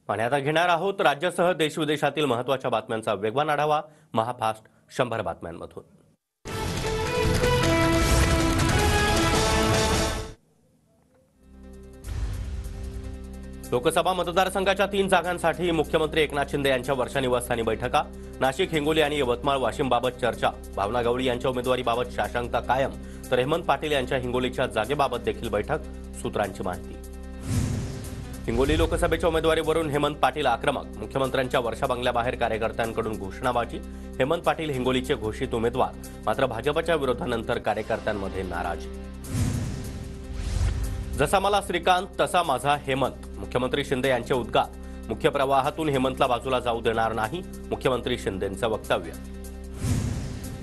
आणि आता घेणार आहोत राज्यासह देशविदेशातील महत्त्वाच्या बातम्यांचा वेगवान आढावा महाफास्ट 100 बातम्यांमधून। लोकसभा मतदारसंघाच्या 3 जागांसाठी मुख्यमंत्री एकनाथ शिंदे यांच्या वर्षा निवासस्थानी बैठका। नाशिक, हिंगोली आणि यवतमाळ, वाशिमबाबत चर्चा। भावना गवळी यांच्या उमेदवारीबाबत शासंकता कायम, तर हेमंत पाटील यांच्या हिंगोलीच्या जागेबाबत देखील बैठक। सूत्रांची माहिती। हिंगोली लोकसभेच्या उमेदवारीवरून हेमंत पाटील आक्रमक। मुख्यमंत्र्यांच्या वर्षा बंगल्याबाहेर कार्यकर्त्यांकडून घोषणाबाजी। हेमंत पाटील हिंगोलीचे घोषित उमेदवार, मात्र भाजपच्या विरोधानंतर कार्यकर्त्यांमध्ये नाराजी। जसा मला श्रीकांत तसा माझा हेमंत, मुख्यमंत्री शिंदे यांचे उद्गार। मुख्य प्रवाहातून हेमंतला बाजूला जाऊ देणार नाही, मुख्यमंत्री शिंदेंचं वक्तव्य।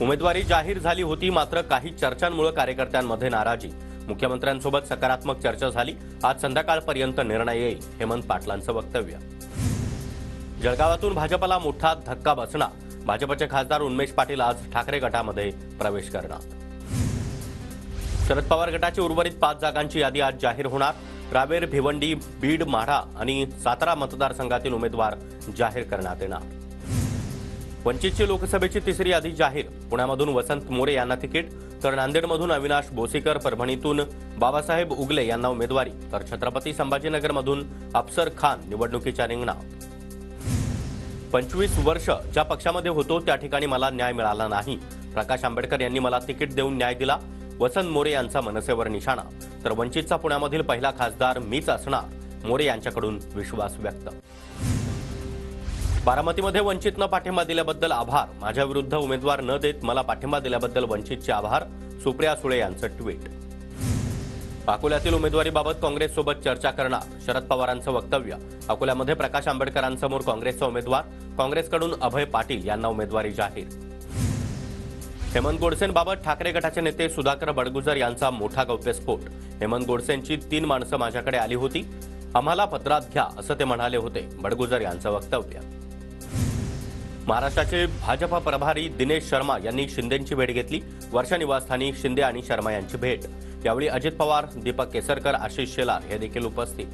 उमेदवारी जाहीर झाली होती, मात्र काही चर्चांमुळे कार्यकर्त्यांमध्ये नाराजी। मुख्यमंत्र्यांसोबत सकारात्मक चर्चा झाली, आज संध्याकाळपर्यंत निर्णय येईल, हेमंत पाटलांचं वक्तव्य। जळगावातून भाजपला मोठा धक्का बसणार, भाजपचे खासदार उन्मेष पाटील आज ठाकरे गटामध्ये प्रवेश करणार। शरद पवार गटाची उर्वरित 5 जागांची यादी आज जाहीर होणार। रावेर, भिवंडी, बीड, माढा आणि सातारा मतदारसंघातील उमेदवार जाहीर करण्यात येणार। वंचितची लोकसभेची 3री यादी जाहीर। पुण्यामधून वसंत मोरे यांना तिकीट, तर नांदेडमधून अविनाश बोसीकर, परभणीतून बाबासाहेब उगले यांना उमेदवारी, तर छत्रपती संभाजीनगरमधून अफसर खान निवडणुकीच्या रिंगणात। 25 वर्ष ज्या पक्षामध्ये होतो त्या ठिकाणी मला न्याय मिळाला नाही, प्रकाश आंबेडकर यांनी मला तिकीट देऊन न्याय दिला, वसंत मोरे यांचा मनसेवर निशाणा, तर वंचितचा पुण्यामधील पहिला खासदार मीच असणार, मोरे यांच्याकडून विश्वास व्यक्त। बारामतीमध्ये वंचितनं पाठिंबा दिल्याबद्दल आभार, माझ्या विरुद्ध उमेदवार न देत मला पाठिंबा दिल्याबद्दल वंचितचे आभार, सुप्रिया सुळे यांचं ट्विट। अकोल्यातील उमेदवारीबाबत काँग्रेससोबत चर्चा करणार, शरद पवारांचं वक्तव्य। अकोल्यामध्ये प्रकाश आंबेडकरांसमोर काँग्रेसचा उमेदवार, काँग्रेसकडून अभय पाटील यांना उमेदवारी जाहीर। हेमंत गोडसेंबाबत ठाकरे गटाचे नेते सुधाकर बडगुजर यांचा मोठा गौप्यस्फोट। हेमंत गोडसेंची 3 माणसं माझ्याकडे आली होती, आम्हाला पत्रात घ्या असं ते म्हणाले होते, बडगुजर यांचं वक्तव्य। महाराष्ट्राचे भाजप प्रभारी दिनेश शर्मा यांनी शिंदेंची भेट घेतली। वर्षा निवासस्थानी शिंदे आणि शर्मा यांची भेट। यावेळी अजित पवार, दीपक केसरकर, आशिष शेलार हे देखील उपस्थित।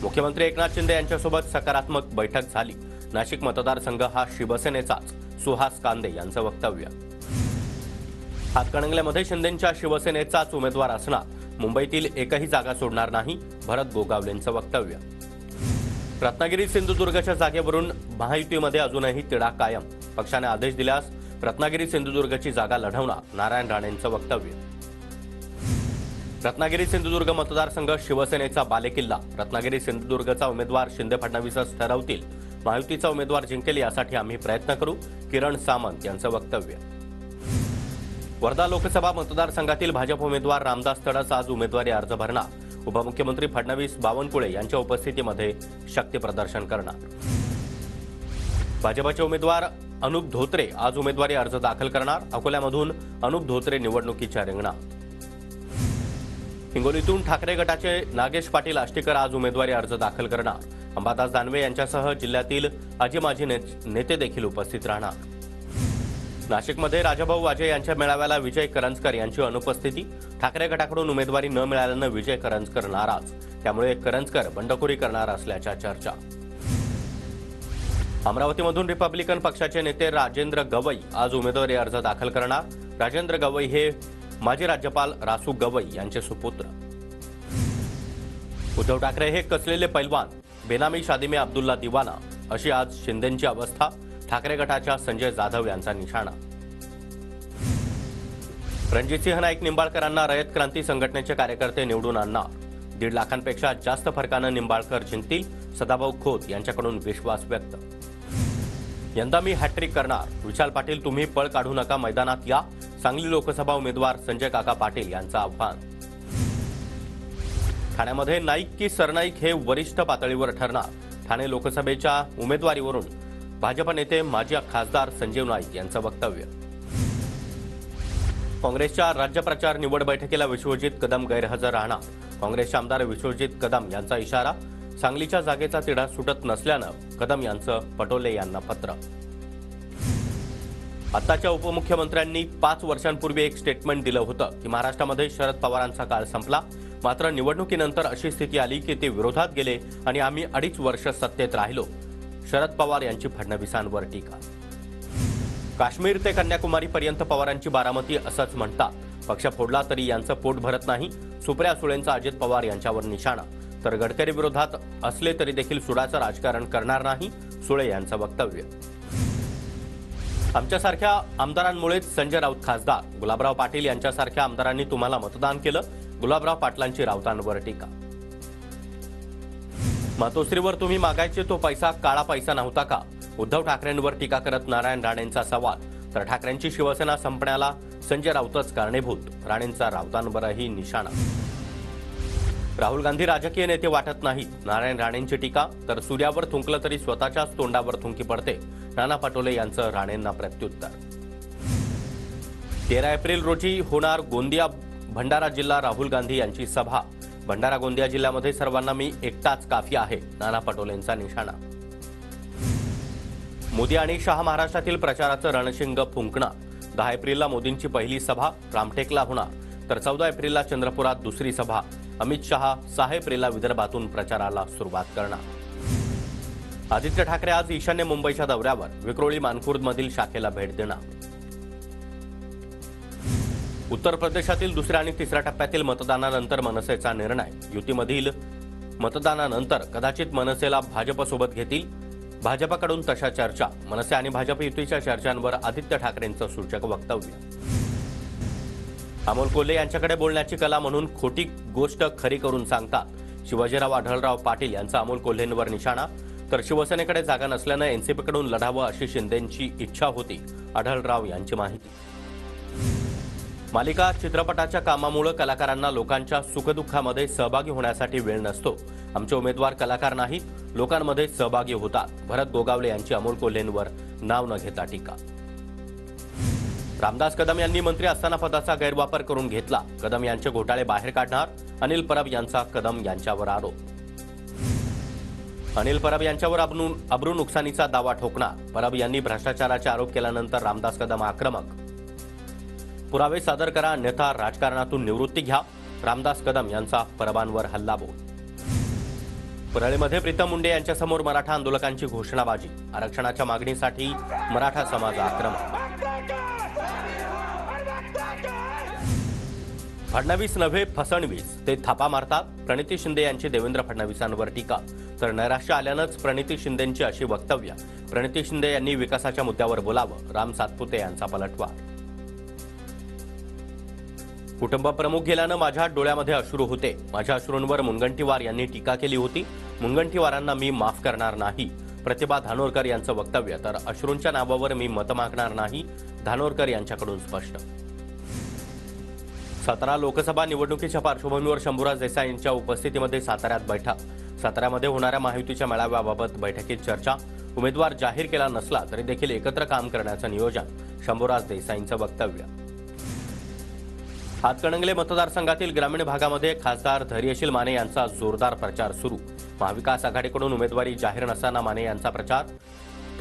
मुख्यमंत्री एकनाथ शिंदे यांच्यासोबत सकारात्मक बैठक झाली। नाशिक मतदारसंघ हा शिवसेनेचाच, सुहास कांदे यांचं वक्तव्य। हातकणंगल्यामध्ये शिंदेंच्या शिवसेनेचाच उमेदवार असणार, मुंबईतील एकही जागा सोडणार नाही, भरत गोगावलेंचं वक्तव्य। रत्नागिरी सिंधुदुर्गच्या जागेवरून महायुतीमध्ये अजूनही तिढा कायम, पक्षाने आदेश दिल्यास रत्नागिरी सिंधुदुर्गची जागा लढवणार, नारायण राणेंचं वक्तव्य। रत्नागिरी सिंधुदुर्ग मतदारसंघ शिवसेनेचा बालेकिल्ला, रत्नागिरी सिंधुदुर्गचा उमेदवार शिंदे फडणवीसच ठरवतील, महायुतीचा उमेदवार जिंकेल यासाठी आम्ही प्रयत्न करू, किरण सामंत यांचं वक्तव्य। वर्धा लोकसभा मतदारसंघातील भाजप उमेदवार रामदास तडस आज उमेदवारी अर्ज भरणार। उपमुख्यमंत्री फडणवीस, बावनकुळे यांच्या उपस्थितीमध्ये शक्ती प्रदर्शन करणार। भाजपचे उमेदवार अनुप धोत्रे आज उमेदवारी अर्ज दाखल करणार। अकोल्यामधून अनुप धोत्रे निवडणुकीच्या रिंगणात। हिंगोलीतून ठाकरे गटाचे नागेश पाटील आष्टीकर आज उमेदवारी अर्ज दाखल करणार। अंबादास दानवे यांच्यासह जिल्ह्यातील आजी माजी नेते देखील उपस्थित राहणार। नाशिकमध्ये राजाभाऊ वाजे यांच्या मेळाव्याला विजय करंजकर यांची अनुपस्थिती। ठाकरे गटाकडून उमेदवारी न मिळाल्यानं विजय करंजकर नाराज, त्यामुळे करंजकर बंडखोरी करणार असल्याच्या चर्चा। अमरावतीमधून रिपब्लिकन पक्षाचे नेते राजेंद्र गवई आज उमेदवारी अर्ज दाखल करणार। राजेंद्र गवई हे माजी राज्यपाल रासू गवई यांचे सुपुत्र। उद्धव ठाकरे हे कसलेले पैलवान, बेनामी शादी में अब्दुल्ला दिवाना, अशी आज शिंदेंची अवस्था, ठाकरे गटाच्या संजय जाधव यांचा निशाणा। रणजितसिंह नाईक निंबाळकरांना रयत क्रांती संघटनेचे कार्यकर्ते निवडून आणणार। 1.5 लाखांपेक्षा जास्त फरकानं निंबाळकर जिंकतील, सदाभाऊ खोत यांच्याकडून विश्वास व्यक्त। यंदा मी हॅट्रिक करणार, विशाल पाटील तुम्ही पळ काढू नका, मैदानात या, सांगली लोकसभा उमेदवार संजय काका पाटील यांचं आव्हान। ठाण्यामध्ये नाईक की सरनाईक हे वरिष्ठ पातळीवर ठरणार, ठाणे लोकसभेच्या उमेदवारीवरून भाजप नेते माजी खासदार संजीव नाईक यांचं वक्तव्य। काँग्रेसच्या राज्य प्रचार निवड बैठकीला विश्वजित कदम गैरहजर राहणार, काँग्रेसचे आमदार विश्वजित कदम यांचा इशारा। सांगलीच्या जागेचा तिढा सुटत नसल्यानं कदम यांचं पटोले यांना पत्र। आताच्या उपमुख्यमंत्र्यांनी 5 वर्षांपूर्वी एक स्टेटमेंट दिलं होतं की महाराष्ट्रामध्ये शरद पवारांचा काळ संपला, मात्र निवडणुकीनंतर अशी स्थिती आली की ते विरोधात गेले आणि आम्ही 2.5 वर्ष सत्तेत राहिलो. शरद पवार यांची फडणवीसांवर टीका. काश्मीर ते कन्याकुमारी पर्यंत पवारांची बारामती असंच म्हणतात. पक्ष फोडला तरी यांचं पोट भरत नाही. सुप्रिया सुळेंचा अजित पवार यांच्यावर निशाणा. तर गडकरी विरोधात असले तरी देखील सुडाचं राजकारण करणार नाही, सुळे यांचं वक्तव्य. आमच्यासारख्या आमदारांमुळेच संजय राऊत खासदार. गुलाबराव पाटील यांच्यासारख्या आमदारांनी तुम्हाला मतदान केलं. गुलाबराव पाटलांची राऊतांवर टीका. मातोश्रीवर तुम्ही मागायचे तो पैसा काळा पैसा नव्हता का? उद्धव ठाकरेंवर टीका करत नारायण राणेंचा सवाल. तर ठाकरेंची शिवसेना संपण्याला संजय राऊतच कारणीभूत. राणेंचा राऊतांवरही निशाणा. राहुल गांधी राजकीय नेते वाटत नाहीत, नारायण राणेंची टीका. तर सूर्यावर थुंकलं तरी स्वतःच्याच तोंडावर थुंकी पडते. नाना पटोले यांचं राणेंना प्रत्युत्तर. 13 एप्रिल रोजी होणार गोंदिया भंडारा जिल्हा राहुल गांधी यांची सभा. भंडारा गोंदिया जिल्ह्यामध्ये सर्वांना मी एकटाच काफी आहे, नाना पटोलेंचा निशाणा. मोदी आणि शहा महाराष्ट्रातील प्रचाराचं रणशिंग फुंकणार. 10 एप्रिलला मोदींची पहिली सभा रामटेकला होणार. तर 14 एप्रिलला चंद्रपुरात दुसरी सभा. अमित शहा 6 एप्रिलला विदर्भातून प्रचाराला सुरुवात करणार. आदित्य ठाकरे आज ईशान्य मुंबईच्या दौऱ्यावर. विक्रोळी मानखुर्दमधील शाखेला भेट देणार. उत्तर प्रदेशातील दुसऱ्या आणि तिसऱ्या टप्प्यातील मतदानानंतर मनसेचा निर्णय. युतीमधील मतदानानंतर कदाचित मनसेला भाजपसोबत घेतील. भाजपकडून तशा चर्चा. मनसे आणि भाजप युतीच्या चर्चांवर आदित्य ठाकरेंचं सूचक वक्तव्य. अमोल कोल्हे यांच्याकडे बोलण्याची कला म्हणून खोटी गोष्ट खरी करून सांगतात. शिवाजीराव आढळराव पाटील यांचा अमोल कोल्हेंवर निशाणा. तर शिवसेनेकडे जागा नसल्यानं एनसीपीकडून लढावं अशी शिंदेंची इच्छा होती, आढळराव यांची माहिती. मालिका चित्रपटाच्या कामामुळे कलाकारांना लोकांच्या सुखदुःखामध्ये सहभागी होण्यासाठी वेळ नसतो. आमचे उमेदवार कलाकार नाहीत, लोकांमध्ये सहभागी होतात. भरत गोगावले यांची अमोल कोल्हेंवर नाव न घेता टीका. रामदास कदम यांनी मंत्री असताना पदाचा गैरवापर करून घेतला. कदम यांचे घोटाळे बाहेर काढणार. अनिल परब यांचा कदम यांच्यावर आरोप. अनिल परब यांच्यावर अब्रू नुकसानीचा दावा ठोकणार. परब यांनी भ्रष्टाचाराचे आरोप केल्यानंतर रामदास कदम आक्रमक. पुरावे सादर करा अन्यथा राजकारणातून निवृत्ती घ्या. रामदास कदम यांचा परबांवर हल्लाबोल. परळीमध्ये प्रीतम मुंडे यांच्यासमोर मराठा आंदोलकांची घोषणाबाजी. आरक्षणाच्या मागणीसाठी मराठा समाज आक्रमक. फडणवीस नव्हे फसणवीस, ते थापा मारतात. प्रणिती शिंदे यांची देवेंद्र फडणवीसांवर टीका. तर नैराश्य आल्यानंच प्रणिती शिंदेंची अशी वक्तव्य. प्रणिती शिंदे यांनी विकासाच्या मुद्द्यावर बोलावं. राम सातपुते यांचा पलटवार. कुटुंब प्रमुख गेल्यानं माझ्या डोळ्यामध्ये अश्रू होते. माझ्या अश्रूंवर मुनगंटीवार यांनी टीका केली होती. मुनगंटीवारांना मी माफ करणार नाही, प्रतिभा धानोरकर यांचं वक्तव्य. तर अश्रूंच्या नावावर मी मत मागणार नाही, धानोरकर यांच्याकडून स्पष्ट. सातारा लोकसभा निवडणुकीच्या पार्श्वभूमीवर शंभूराज देसाई यांच्या उपस्थितीमध्ये साताऱ्यात बैठक. साताऱ्यामध्ये होणाऱ्या महायुतीच्या मेळाव्याबाबत बैठकीत चर्चा. उमेदवार जाहीर केला नसला तरी देखील एकत्र काम करण्याचं नियोजन. शंभूराज देसाईंचं वक्तव्य. हातकणंगले मतदारसंघातील ग्रामीण भागामध्ये खासदार धैर्यशील माने यांचा जोरदार प्रचार सुरू. महाविकास आघाडीकडून उमेदवारी जाहीर नसताना माने यांचा प्रचार.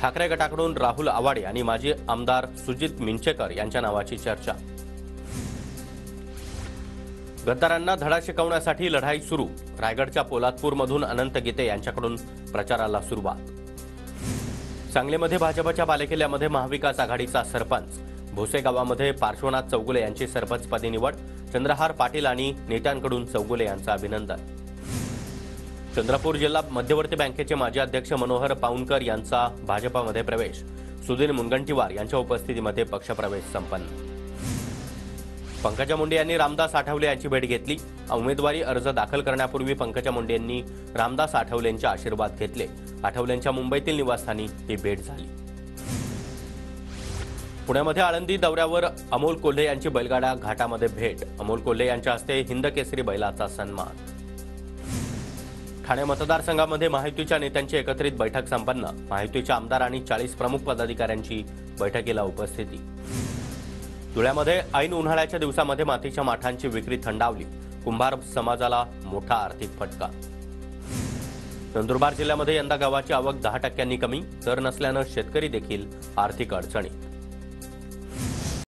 ठाकरे गटाकडून राहुल आवाडे आणि माजी आमदार सुजित मिंचेकर यांच्या नावाची चर्चा. गद्दारांना धडा शिकवण्यासाठी लढाई सुरू. रायगडच्या पोलादपूरमधून अनंत गीते यांच्याकडून प्रचाराला सुरुवात. सांगलीमध्ये भाजपच्या बालेकिल्ल्यामध्ये महाविकास आघाडीचा सरपंच. भोसे गावामध्ये पार्श्वनाथ चौगुले यांची सरपंचपदी निवड. चंद्रहार पाटील आणि नेत्यांकडून चौगुले यांचं अभिनंदन. चंद्रपूर जिल्हा मध्यवर्ती बँकेचे माजी अध्यक्ष मनोहर पाऊनकर यांचा भाजपमध्ये प्रवेश. सुधीर मुनगंटीवार यांच्या उपस्थितीमध्ये पक्षप्रवेश संपन्न. पंकजा मुंडे यांनी रामदास आठवले यांची भेट घेतली. उमेदवारी अर्ज दाखल करण्यापूर्वी पंकजा मुंडे यांनी रामदास आठवलेंचे आशीर्वाद घेतले. आठवलेंच्या मुंबईतील निवासस्थानी ही भेट झाली. पुण्यामध्ये आळंदी दौऱ्यावर अमोल कोल्हे यांची बैलगाडा घाटामध्ये भेट. अमोल कोल्हे यांच्या हस्ते हिंद केसरी बैलाचा सन्मान. ठाणे मतदारसंघामध्ये महायुतीच्या नेत्यांची एकत्रित बैठक संपन्न. महायुतीच्या आमदार आणि 40 प्रमुख पदाधिकाऱ्यांची बैठकीला उपस्थिती. धुळ्यामध्ये ऐन उन्हाळ्याच्या दिवसामध्ये मातीच्या माठांची विक्री थंडावली. कुंभार समाजाला मोठा आर्थिक फटका. नंदुरबार जिल्ह्यामध्ये यंदा गव्हाची आवक 10% कमी. दर नसल्यानं शेतकरी देखील आर्थिक अडचणीत.